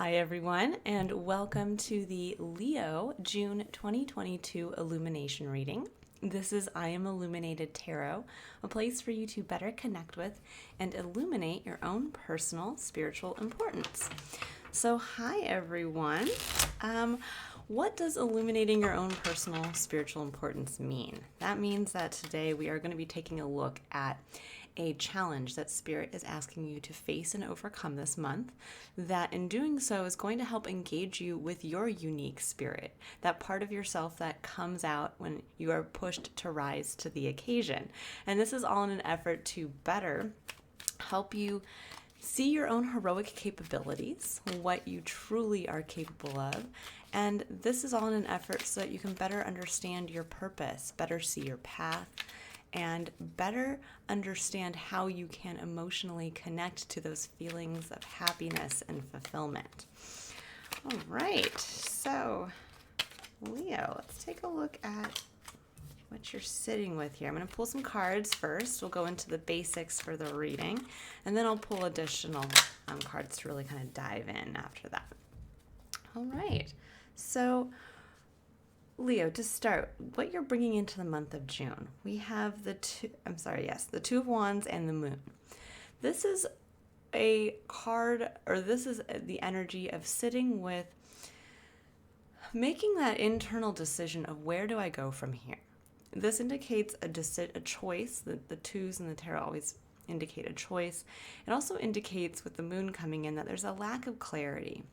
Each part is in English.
Hi everyone, and welcome to the Leo June 2022 Illumination reading. This is I Am Illuminated Tarot, a place for you to better connect with and illuminate your own personal spiritual importance. So hi everyone. What does illuminating your own personal spiritual importance mean? That means that today we are going to be taking a look at a challenge that Spirit is asking you to face and overcome this month, that in doing so is going to help engage you with your unique spirit, that part of yourself that comes out when you are pushed to rise to the occasion. And this is all in an effort to better help you see your own heroic capabilities, what you truly are capable of. And this is all in an effort so that you can better understand your purpose, better see your path, and better understand how you can emotionally connect to those feelings of happiness and fulfillment. All right, so Leo, let's take a look at what you're sitting with here. I'm going to pull some cards first. We'll go into the basics for the reading, and then I'll pull additional cards to really kind of dive in after that. All right, so Leo, to start, what you're bringing into the month of June, we have the Two of Wands and the Moon. This is a card, or this is the energy of sitting with making that internal decision of where do I go from here. This indicates a choice. The twos in the tarot always indicate a choice. It also indicates with the Moon coming in that there's a lack of clarity.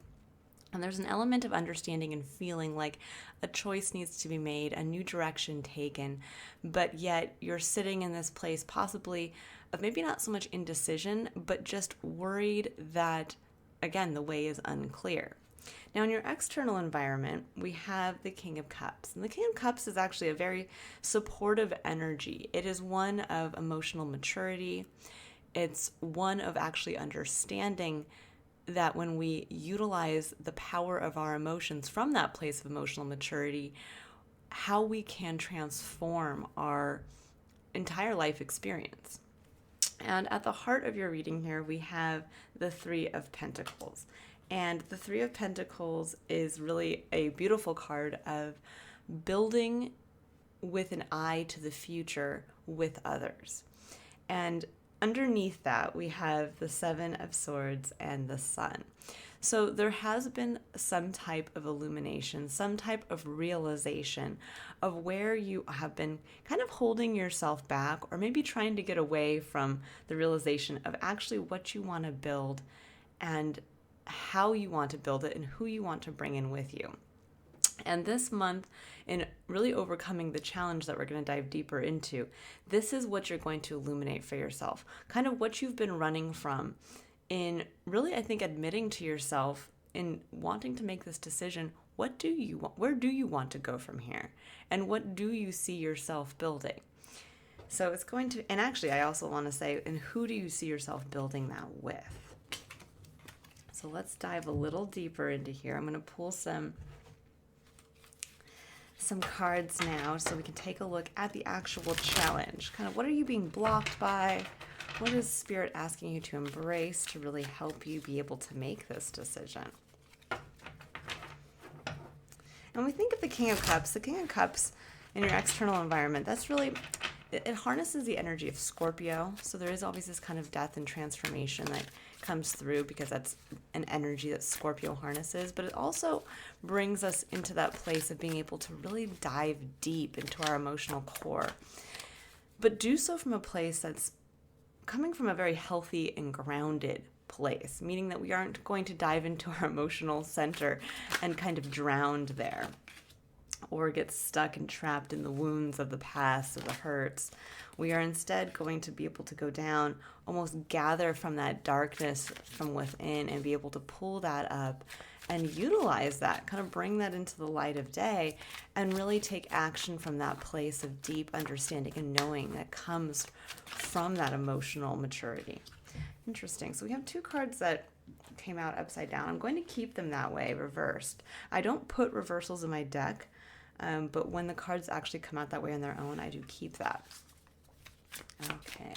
And there's an element of understanding and feeling like a choice needs to be made, a new direction taken, but yet you're sitting in this place possibly of maybe not so much indecision, but just worried that, again, the way is unclear. Now, in your external environment, we have the King of Cups. And the King of Cups is actually a very supportive energy. It is one of emotional maturity. It's one of actually understanding that when we utilize the power of our emotions from that place of emotional maturity, how we can transform our entire life experience. And at the heart of your reading here, we have the Three of Pentacles. And the Three of Pentacles is really a beautiful card of building with an eye to the future with others. And underneath that, we have the Seven of Swords and the Sun. So there has been some type of illumination, some type of realization of where you have been kind of holding yourself back, or maybe trying to get away from the realization of actually what you want to build and how you want to build it and who you want to bring in with you. And this month, in really overcoming the challenge that we're going to dive deeper into, this is what you're going to illuminate for yourself. Kind of what you've been running from in really, I think, admitting to yourself in wanting to make this decision. What do you want? Where do you want to go from here? And what do you see yourself building? So it's going to, and actually I also want to say, and who do you see yourself building that with? So let's dive a little deeper into here. I'm going to pull some cards now so we can take a look at the actual challenge. Kind of what are you being blocked by? What is Spirit asking you to embrace to really help you be able to make this decision? And we think of the King of Cups. The King of Cups in your external environment, that's really, it harnesses the energy of Scorpio. So there is always this kind of death and transformation that comes through because that's an energy that Scorpio harnesses, but it also brings us into that place of being able to really dive deep into our emotional core, but do so from a place that's coming from a very healthy and grounded place, meaning that we aren't going to dive into our emotional center and kind of drowned there, or get stuck and trapped in the wounds of the past or the hurts. We are instead going to be able to go down, almost gather from that darkness from within and be able to pull that up and utilize that, kind of bring that into the light of day and really take action from that place of deep understanding and knowing that comes from that emotional maturity. Interesting. So we have two cards that came out upside down. I'm going to keep them that way, reversed. I don't put reversals in my deck, but when the cards actually come out that way on their own, I do keep that. Okay.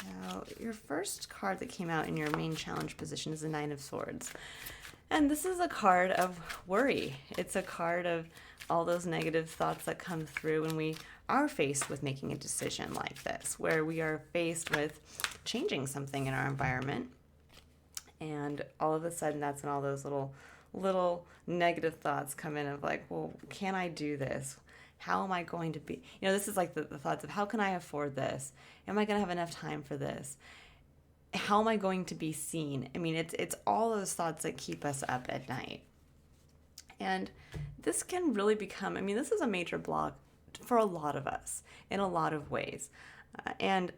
Now, your first card that came out in your main challenge position is the Nine of Swords. And this is a card of worry. It's a card of all those negative thoughts that come through when we are faced with making a decision like this, where we are faced with changing something in our environment. And all of a sudden, that's when all those little negative thoughts come in of like, well, can I do this? How am I going to be? This is like the thoughts of how can I afford this? Am I going to have enough time for this? How am I going to be seen? I mean, it's all those thoughts that keep us up at night. And this can really become, this is a major block for a lot of us in a lot of ways. And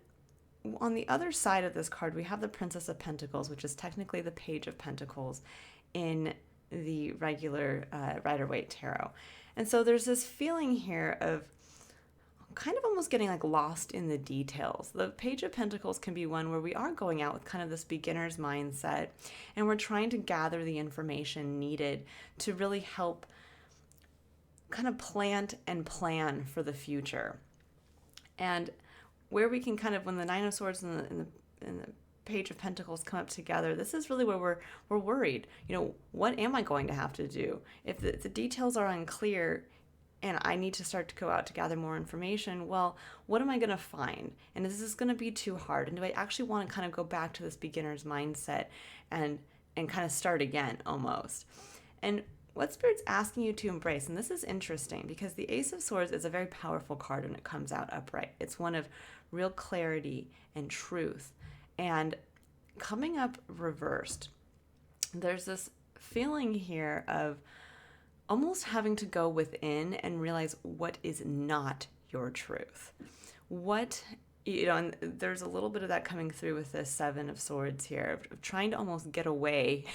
on the other side of this card, we have the Princess of Pentacles, which is technically the Page of Pentacles in the regular Rider-Waite Tarot. And so there's this feeling here of kind of almost getting like lost in the details. The Page of Pentacles can be one where we are going out with kind of this beginner's mindset, and we're trying to gather the information needed to really help kind of plant and plan for the future. And where we can kind of, when the Nine of Swords and the Page of Pentacles come up together, this is really where we're worried. What am I going to have to do? If the details are unclear and I need to start to go out to gather more information, well, what am I going to find? And is this going to be too hard? And do I actually want to kind of go back to this beginner's mindset and kind of start again almost? And what Spirit's asking you to embrace, and this is interesting because the Ace of Swords is a very powerful card when it comes out upright. It's one of real clarity and truth. And coming up reversed, there's this feeling here of almost having to go within and realize what is not your truth. And there's a little bit of that coming through with the Seven of Swords here, of trying to almost get away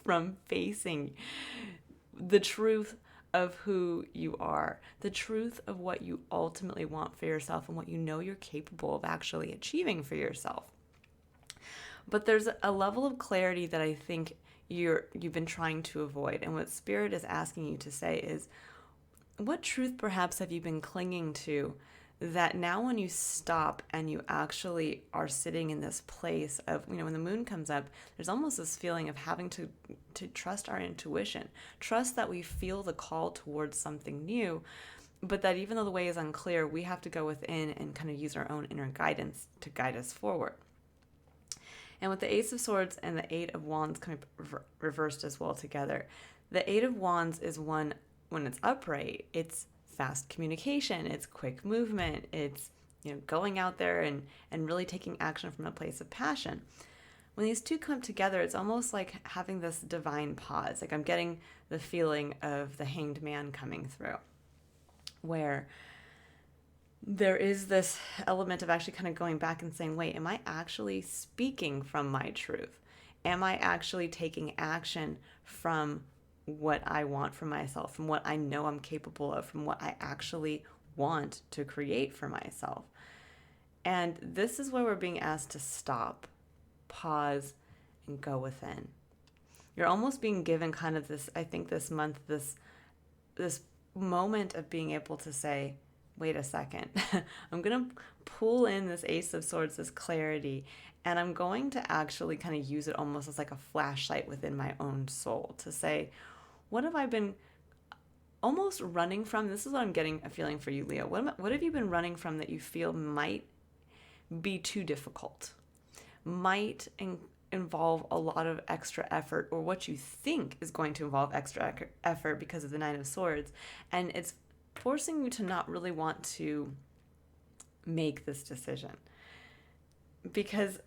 from facing the truth of who you are, the truth of what you ultimately want for yourself and what you're capable of actually achieving for yourself. But there's a level of clarity that I think you've been trying to avoid. And what Spirit is asking you to say is, what truth perhaps have you been clinging to that now when you stop and you actually are sitting in this place of, when the moon comes up, there's almost this feeling of having to trust our intuition, trust that we feel the call towards something new, but that even though the way is unclear, we have to go within and kind of use our own inner guidance to guide us forward. And with the Ace of Swords and the Eight of Wands coming reversed as well together, the Eight of Wands is one, when it's upright, it's fast communication, it's quick movement, it's going out there and really taking action from a place of passion. When these two come together, it's almost like having this divine pause. Like I'm getting the feeling of the Hanged Man coming through, where there is this element of actually kind of going back and saying, wait, am I actually speaking from my truth? Am I actually taking action from what I want for myself, from what I know I'm capable of, from what I actually want to create for myself? And this is where we're being asked to stop, pause, and go within. You're almost being given kind of this, I think this month, this moment of being able to say, wait a second, I'm going to pull in this Ace of Swords, this clarity, and I'm going to actually kind of use it almost as like a flashlight within my own soul to say, what have I been almost running from? This is what I'm getting a feeling for you, Leo. What have you been running from that you feel might be too difficult, might involve a lot of extra effort, or what you think is going to involve extra effort because of the Nine of Swords, and it's forcing you to not really want to make this decision? Because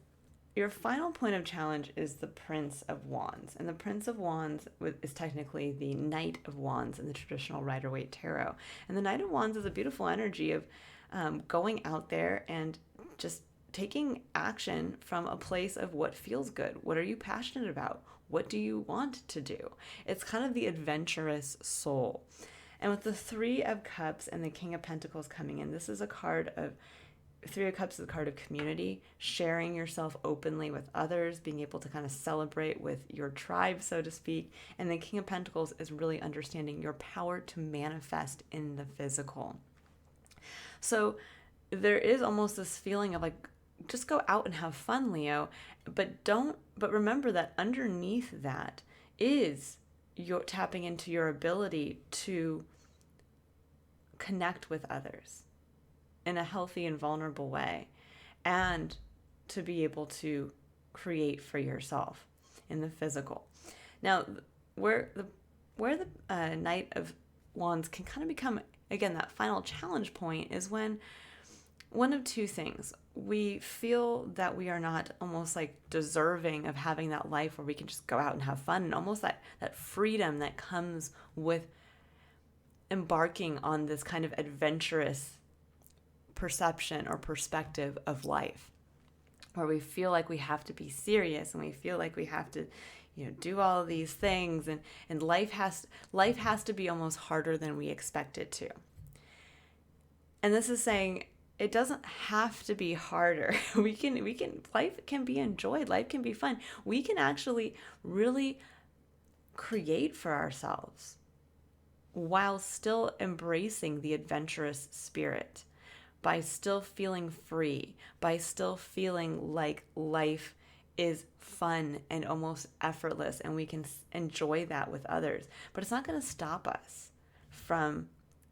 your final point of challenge is the Prince of Wands. And the Prince of Wands is technically the Knight of Wands in the traditional Rider-Waite Tarot. And the Knight of Wands is a beautiful energy of going out there and just taking action from a place of what feels good. What are you passionate about? What do you want to do? It's kind of the adventurous soul. And with the Three of Cups and the King of Pentacles coming in, this is a card of, Three of Cups is a card of community, sharing yourself openly with others, being able to kind of celebrate with your tribe, so to speak. And the King of Pentacles is really understanding your power to manifest in the physical. So there is almost this feeling of like just go out and have fun, Leo. But remember that underneath that is your tapping into your ability to connect with others in a healthy and vulnerable way, and to be able to create for yourself in the physical. Now, where the Knight of Wands can kind of become, again, that final challenge point is when one of two things. We feel that we are not almost like deserving of having that life where we can just go out and have fun, and almost that freedom that comes with embarking on this kind of adventurous perception or perspective of life, where we feel like we have to be serious and we feel like we have to, do all of these things, and life has to be almost harder than we expect it to. And this is saying it doesn't have to be harder. Life can be enjoyed. Life can be fun. We can actually really create for ourselves while still embracing the adventurous spirit, by still feeling free, by still feeling like life is fun and almost effortless, and we can enjoy that with others. But it's not going to stop us from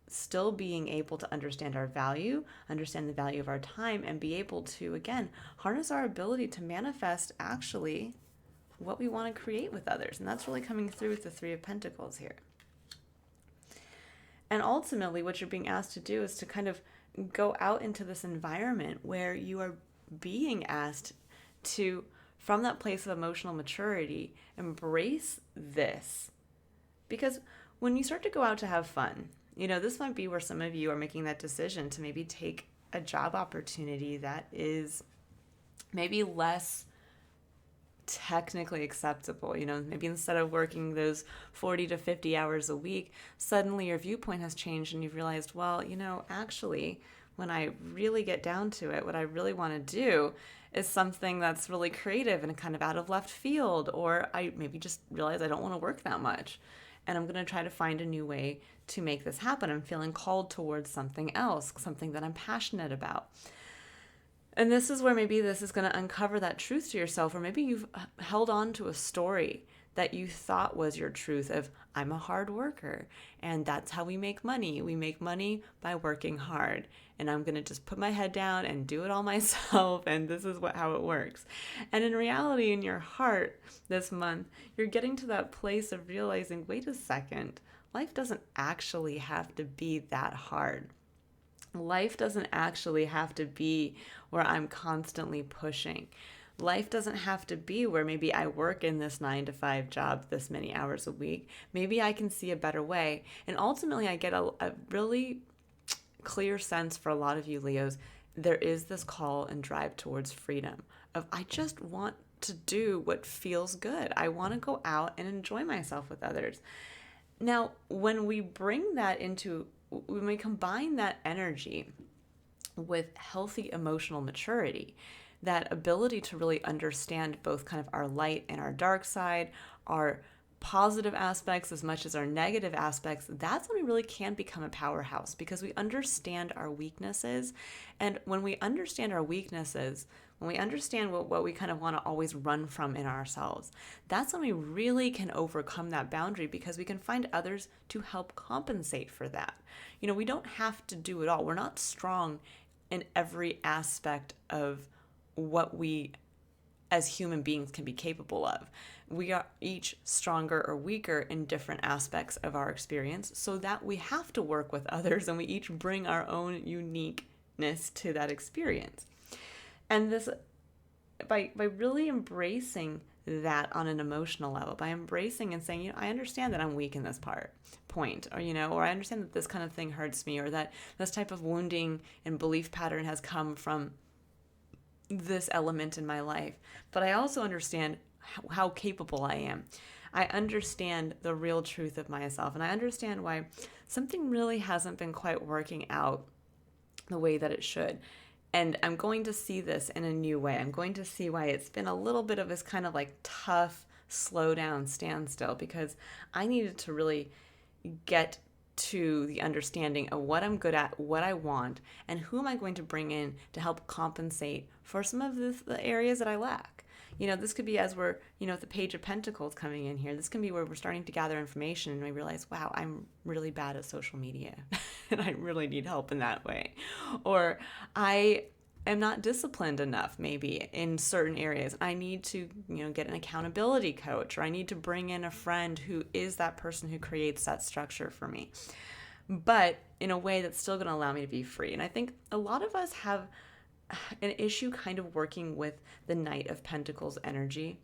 still being able to understand our value, understand the value of our time, and be able to, again, harness our ability to manifest actually what we want to create with others. And that's really coming through with the Three of Pentacles here. And ultimately, what you're being asked to do is to kind of go out into this environment where you are being asked to, from that place of emotional maturity, embrace this. Because when you start to go out to have fun, this might be where some of you are making that decision to maybe take a job opportunity that is maybe less technically acceptable. Maybe instead of working those 40 to 50 hours a week, suddenly your viewpoint has changed and you've realized, well, actually, when I really get down to it, what I really want to do is something that's really creative and kind of out of left field, or I maybe just realize I don't want to work that much. And I'm going to try to find a new way to make this happen. I'm feeling called towards something else, something that I'm passionate about. And this is where maybe this is going to uncover that truth to yourself, or maybe you've held on to a story that you thought was your truth of, I'm a hard worker and that's how we make money. We make money by working hard, and I'm going to just put my head down and do it all myself, and this is how it works. And in reality, in your heart this month, you're getting to that place of realizing, wait a second, life doesn't actually have to be that hard. Life doesn't actually have to be where I'm constantly pushing. Life doesn't have to be where maybe I work in this 9-to-5 job this many hours a week. Maybe I can see a better way. And ultimately, I get a really clear sense for a lot of you Leos, there is this call and drive towards freedom of, I just want to do what feels good. I want to go out and enjoy myself with others. Now, when we combine that energy with healthy emotional maturity, that ability to really understand both kind of our light and our dark side, our positive aspects as much as our negative aspects, that's when we really can become a powerhouse, because we understand our weaknesses. And when we understand our weaknesses, when we understand what we kind of want to always run from in ourselves, that's when we really can overcome that boundary, because we can find others to help compensate for that. We don't have to do it all. We're not strong in every aspect of what we as human beings can be capable of. We are each stronger or weaker in different aspects of our experience, so that we have to work with others, and we each bring our own uniqueness to that experience. And this, by really embracing that on an emotional level, by embracing and saying, I understand that I'm weak in this point, or I understand that this kind of thing hurts me, or that this type of wounding and belief pattern has come from this element in my life, but I also understand how capable I am. I understand the real truth of myself, and I understand why something really hasn't been quite working out the way that it should. And I'm going to see this in a new way. I'm going to see why it's been a little bit of this kind of like tough, slow down, standstill, because I needed to really get to the understanding of what I'm good at, what I want, and who am I going to bring in to help compensate for some of the areas that I lack. This could be as we're, the Page of Pentacles coming in here. This can be where we're starting to gather information and we realize, wow, I'm really bad at social media and I really need help in that way. Or I am not disciplined enough maybe in certain areas. I need to, get an accountability coach, or I need to bring in a friend who is that person who creates that structure for me, but in a way that's still going to allow me to be free. And I think a lot of us have an issue kind of working with the Knight of Pentacles energy.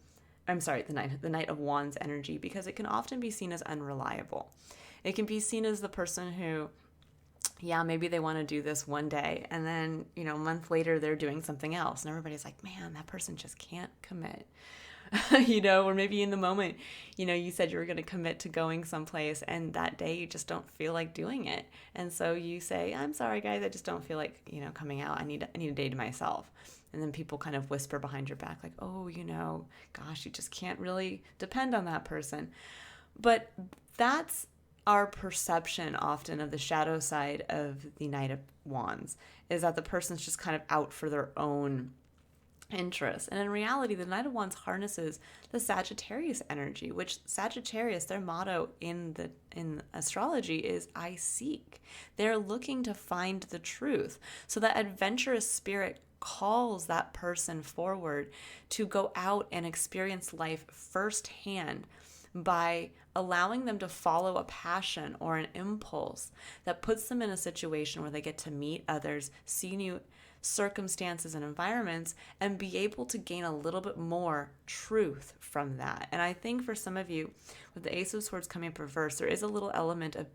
I'm sorry, the Knight of Wands energy, because it can often be seen as unreliable. It can be seen as the person who, yeah, maybe they want to do this one day and then, a month later they're doing something else. And everybody's like, man, that person just can't commit. Or maybe in the moment, you said you were going to commit to going someplace and that day you just don't feel like doing it. And so you say, I'm sorry, guys, I just don't feel like, coming out. I need a day to myself. And then people kind of whisper behind your back like, oh, gosh, you just can't really depend on that person. But that's our perception often of the shadow side of the Knight of Wands, is that the person's just kind of out for their own interest. And in reality, the Knight of Wands harnesses the Sagittarius energy, which Sagittarius, their motto in astrology is I seek. They're looking to find the truth. So that adventurous spirit calls that person forward to go out and experience life firsthand by allowing them to follow a passion or an impulse that puts them in a situation where they get to meet others, see new circumstances and environments, and be able to gain a little bit more truth from that. And I think for some of you, with the Ace of Swords coming up reverse, there is a little element of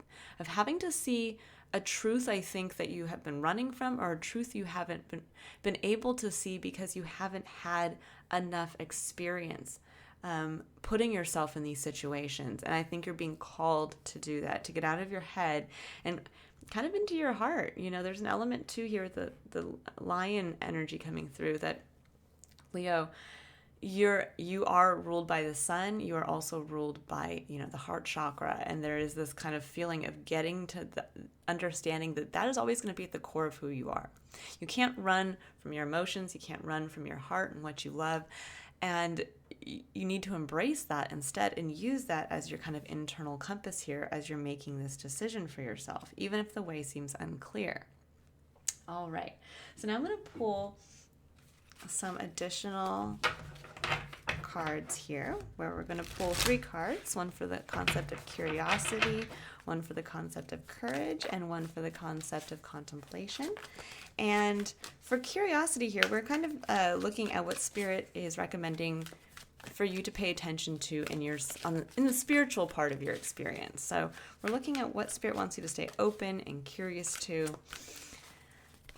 having to see a truth, I think, that you have been running from, or a truth you haven't been able to see because you haven't had enough experience putting yourself in these situations. And I think you're being called to do that, to get out of your head and kind of into your heart. There's an element too here with the lion energy coming through, that Leo, you are ruled by the sun. You are also ruled by, the heart chakra. And there is this kind of feeling of getting to the understanding that is always going to be at the core of who you are. You can't run from your emotions. You can't run from your heart and what you love. And you need to embrace that instead and use that as your kind of internal compass here as you're making this decision for yourself, even if the way seems unclear. All right. So now I'm going to pull some additional cards here, where we're going to pull 3 cards, one for the concept of curiosity, one for the concept of courage, and one for the concept of contemplation. And for curiosity here, we're kind of looking at what Spirit is recommending for you to pay attention to in the spiritual part of your experience. So we're looking at what Spirit wants you to stay open and curious to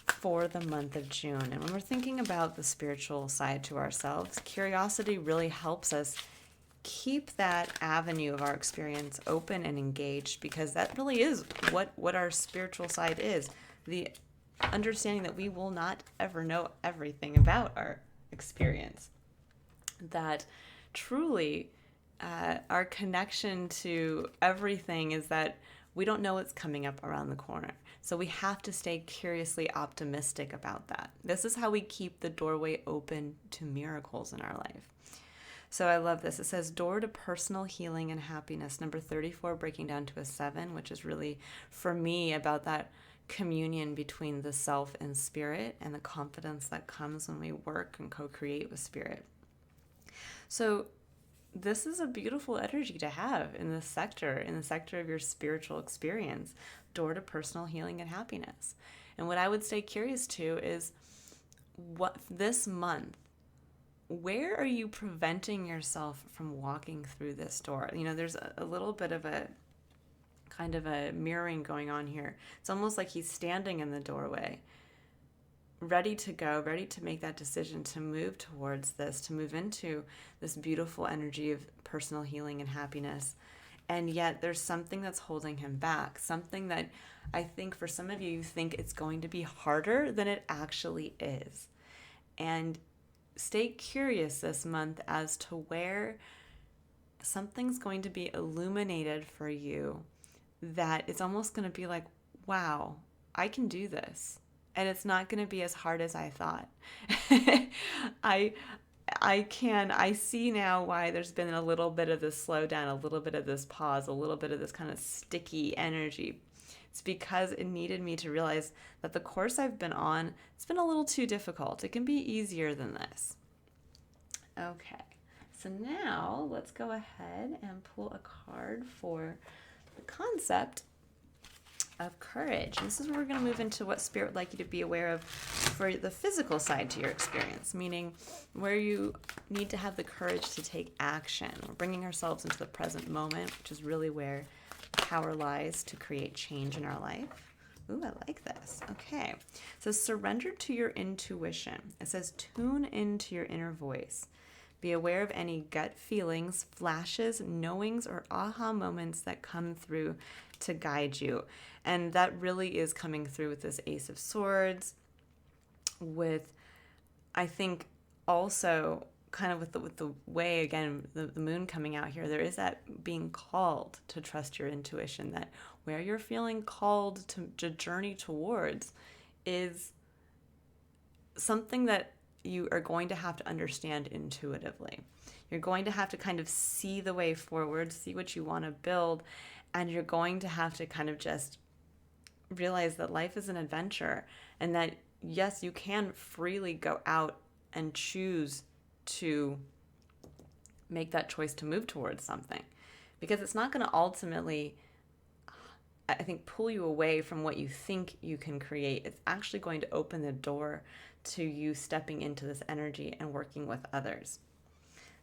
for the month of June. And when we're thinking about the spiritual side to ourselves, curiosity really helps us keep that avenue of our experience open and engaged, because that really is what our spiritual side is. The understanding that we will not ever know everything about our experience. That truly our connection to everything is that we don't know what's coming up around the corner. So we have to stay curiously optimistic about that. This is how we keep the doorway open to miracles in our life. So I love this. It says door to personal healing and happiness. Number 34 breaking down to a 7, which is really, for me, about that communion between the self and spirit and the confidence that comes when we work and co-create with spirit. So this is a beautiful energy to have in the sector of your spiritual experience, door to personal healing and happiness. And what I would stay curious to is, what this month, where are you preventing yourself from walking through this door? There's a little bit of a kind of a mirroring going on here. It's almost like he's standing in the doorway, ready to go, ready to make that decision to move towards this, to move into this beautiful energy of personal healing and happiness. And yet there's something that's holding him back, something that I think for some of you think it's going to be harder than it actually is. And stay curious this month as to where something's going to be illuminated for you that it's almost going to be like, wow, I can do this. And it's not going to be as hard as I thought. I I see now why there's been a little bit of this slowdown, a little bit of this pause, a little bit of this kind of sticky energy. It's because it needed me to realize that the course I've been on, it's been a little too difficult. It can be easier than this. Okay, so now let's go ahead and pull a card for the concept of courage. And this is where we're going to move into what Spirit would like you to be aware of for the physical side to your experience, meaning where you need to have the courage to take action. We're bringing ourselves into the present moment, which is really where power lies to create change in our life. Ooh, I like this. Okay. So surrender to your intuition. It says tune into your inner voice. Be aware of any gut feelings, flashes, knowings, or aha moments that come through to guide you. And that really is coming through with this Ace of Swords, with, I think, also kind of with the way, again, the moon coming out here, there is that being called to trust your intuition, that where you're feeling called to journey towards is something that you are going to have to understand intuitively. You're going to have to kind of see the way forward, see what you want to build, and you're going to have to kind of just realize that life is an adventure, and that yes, you can freely go out and choose to make that choice to move towards something, because it's not going to ultimately, I think, pull you away from what you think you can create. It's actually going to open the door to you stepping into this energy and working with others.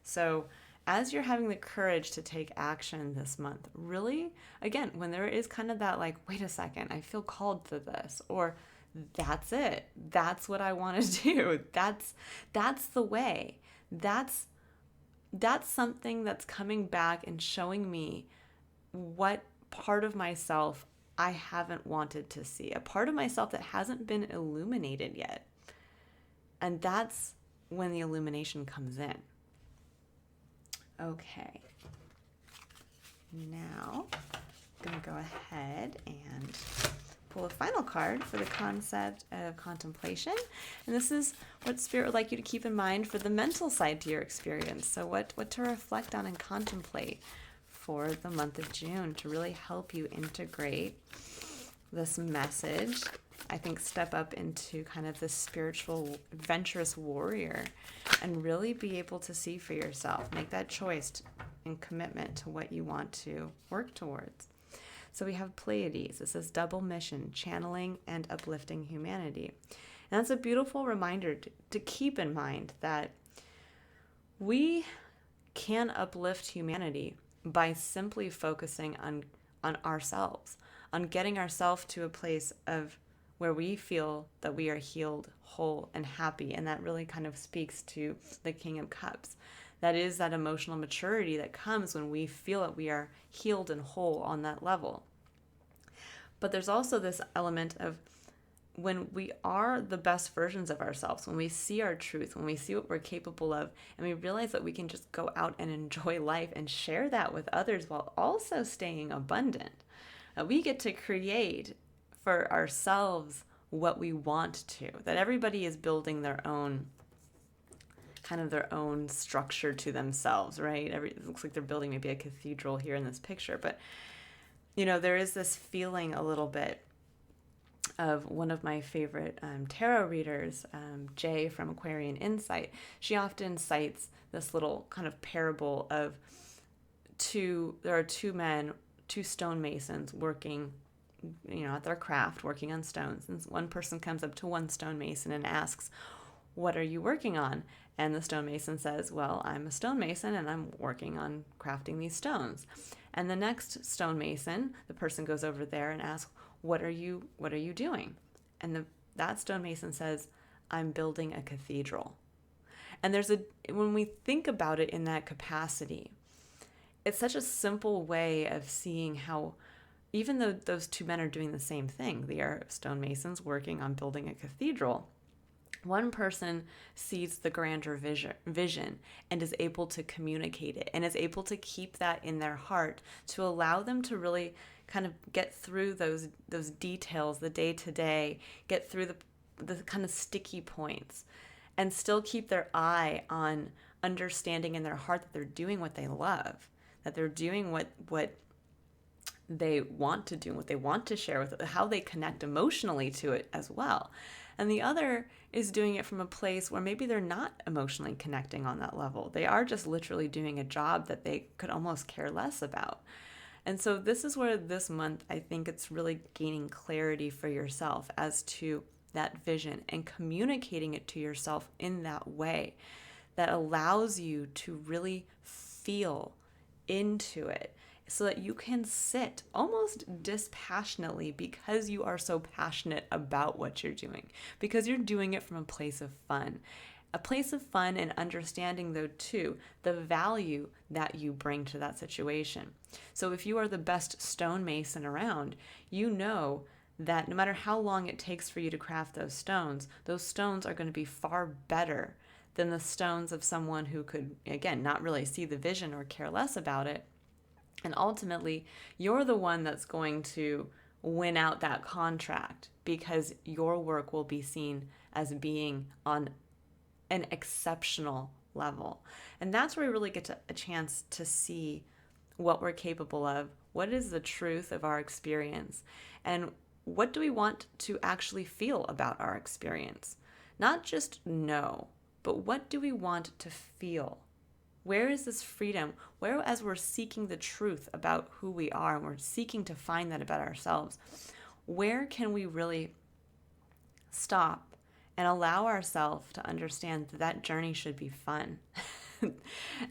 So as you're having the courage to take action this month, really, again, when there is kind of that like, wait a second, I feel called to this, or that's it, that's what I want to do, that's the way, that's something that's coming back and showing me what part of myself I haven't wanted to see, a part of myself that hasn't been illuminated yet. And that's when the illumination comes in. Okay. Now, I'm going to go ahead and pull a final card for the concept of contemplation. And this is what Spirit would like you to keep in mind for the mental side to your experience. So what to reflect on and contemplate for the month of June to really help you integrate this message. I think step up into kind of this spiritual, adventurous warrior and really be able to see for yourself. Make that choice and commitment to what you want to work towards. So we have Pleiades. This is double mission, channeling and uplifting humanity. And that's a beautiful reminder to keep in mind that we can uplift humanity by simply focusing on ourselves, on getting ourselves to a place of where we feel that we are healed, whole, and happy. And that really kind of speaks to the King of Cups. That is that emotional maturity that comes when we feel that we are healed and whole on that level. But there's also this element of when we are the best versions of ourselves, when we see our truth, when we see what we're capable of, and we realize that we can just go out and enjoy life and share that with others while also staying abundant. We get to create for ourselves what we want to, that everybody is building their own kind of their own structure to themselves, right? It looks like they're building maybe a cathedral here in this picture, but there is this feeling a little bit of one of my favorite tarot readers, Jay from Aquarian Insight. She often cites this little kind of parable of there are two men, two stonemasons working at their craft, working on stones. And one person comes up to one stonemason and asks, "What are you working on?" And the stonemason says, "Well, I'm a stonemason and I'm working on crafting these stones." And the next stonemason, the person goes over there and asks, "What are you doing?" And that stonemason says, "I'm building a cathedral." And when we think about it in that capacity, it's such a simple way of seeing how, even though those two men are doing the same thing, they are stonemasons working on building a cathedral, One person sees the grander vision and is able to communicate it and is able to keep that in their heart to allow them to really kind of get through those details, the day to day, get through the kind of sticky points, and still keep their eye on understanding in their heart that they're doing what they love, that they're doing what they want to do, what they want to share with it, how they connect emotionally to it as well. And the other is doing it from a place where maybe they're not emotionally connecting on that level. They are just literally doing a job that they could almost care less about. And so this is where this month, I think it's really gaining clarity for yourself as to that vision and communicating it to yourself in that way that allows you to really feel into it, so that you can sit almost dispassionately because you are so passionate about what you're doing, because you're doing it from a place of fun. A place of fun and understanding, though, too, the value that you bring to that situation. So if you are the best stonemason around, you know that no matter how long it takes for you to craft those stones are going to be far better than the stones of someone who could, again, not really see the vision or care less about it. And ultimately, you're the one that's going to win out that contract because your work will be seen as being on an exceptional level. And that's where we really get a chance to see what we're capable of, what is the truth of our experience, and what do we want to actually feel about our experience. Not just know, but what do we want to feel? Where is this freedom? Where, as we're seeking the truth about who we are and we're seeking to find that about ourselves, where can we really stop and allow ourselves to understand that that journey should be fun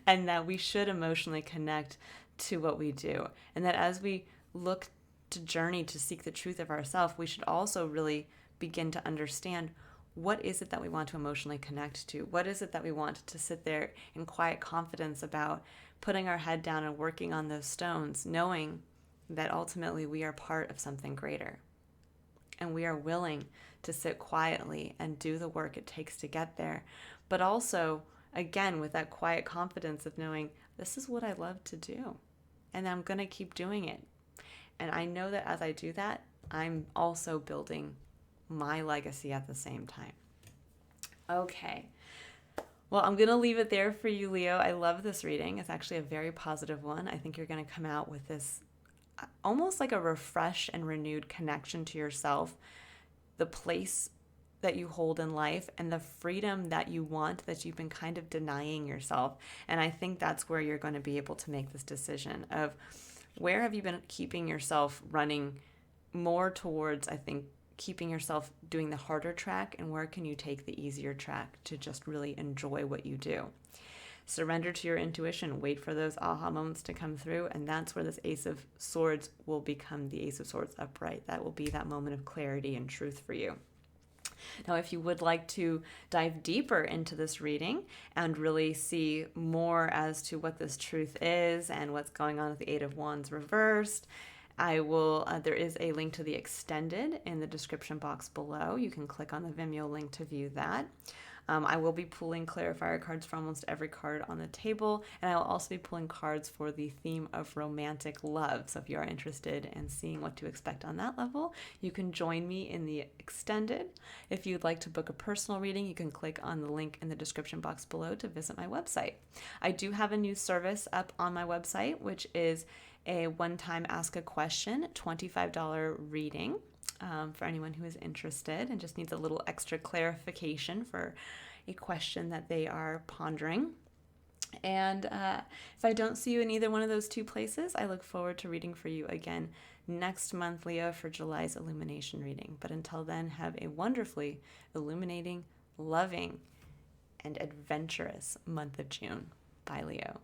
and that we should emotionally connect to what we do, and that as we look to journey to seek the truth of ourselves, we should also really begin to understand what is it that we want to emotionally connect to? What is it that we want to sit there in quiet confidence about, putting our head down and working on those stones, knowing that ultimately we are part of something greater. And we are willing to sit quietly and do the work it takes to get there. But also, again, with that quiet confidence of knowing this is what I love to do. And I'm going to keep doing it. And I know that as I do that, I'm also building my legacy at the same time. Okay. Well, I'm going to leave it there for you, Leo. I love this reading. It's actually a very positive one. I think you're going to come out with this almost like a refreshed and renewed connection to yourself, the place that you hold in life, and the freedom that you want that you've been kind of denying yourself. And I think that's where you're going to be able to make this decision of where have you been keeping yourself running more towards, I think, keeping yourself doing the harder track, and where can you take the easier track to just really enjoy what you do. Surrender to your intuition, wait for those aha moments to come through, and that's where this Ace of Swords will become the Ace of Swords upright. That will be that moment of clarity and truth for you. Now, if you would like to dive deeper into this reading and really see more as to what this truth is and what's going on with the Eight of Wands reversed, I will, there is a link to the extended in the description box below. You can click on the Vimeo link to view that. I will be pulling clarifier cards for almost every card on the table, and I will also be pulling cards for the theme of romantic love. So if you are interested in seeing what to expect on that level, you can join me in the extended. If you'd like to book a personal reading, you can click on the link in the description box below to visit my website. I do have a new service up on my website, which is a one-time ask a question, $25 reading. For anyone who is interested and just needs a little extra clarification for a question that they are pondering. And if I don't see you in either one of those two places, I look forward to reading for you again next month, Leo, for July's Illumination reading. But until then, have a wonderfully illuminating, loving, and adventurous month of June. Bye, Leo.